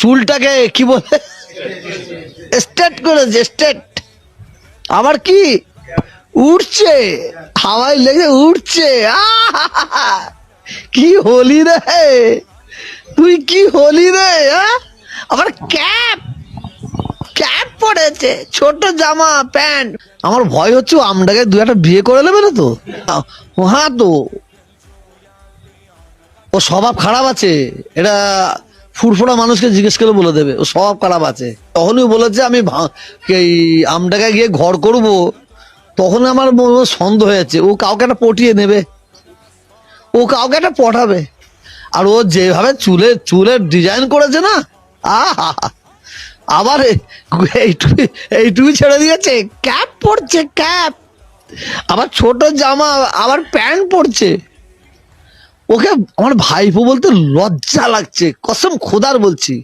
চুলটাকে কি বলে স্ট্রেট করেছে, স্ট্রেট। আবার কি উঠছে, হাওয়ায় লেগে উঠছে। কি হলি রে তুই, কি হলি রে? আবার ক্যাপ, ক্যাপ পড়েছে, ছোট জামা প্যান্ট। আমার ভয় হচ্ছে ও আমটাকে দু একটা বিয়ে করে নেবে না তো। হ্যাঁ তো ও স্বভাব খারাপ আছে, এটা ফুরফুরা মানুষকে জিজ্ঞেস করে বলে দেবে ও স্বভাব খারাপ আছে। তখনই বলেছে আমি এই আমটাকে গিয়ে ঘর করব, তখন আমার সন্দেহ হয়েছে ও কাউকে একটা পটিয়ে নেবে, ও কাউকে একটা পটাবে। আর ও যেভাবে চুলের ডিজাইন করেছে না, আহা, আবার এইটুকু ছেড়ে দিয়েছে, ক্যাপ পরছে, ক্যাপ, আবার ছোট জামা, আবার প্যান্ট পরছে। ওকে আমার ভাইপো বলতে লজ্জা লাগছে, কসম খোদার বলছি।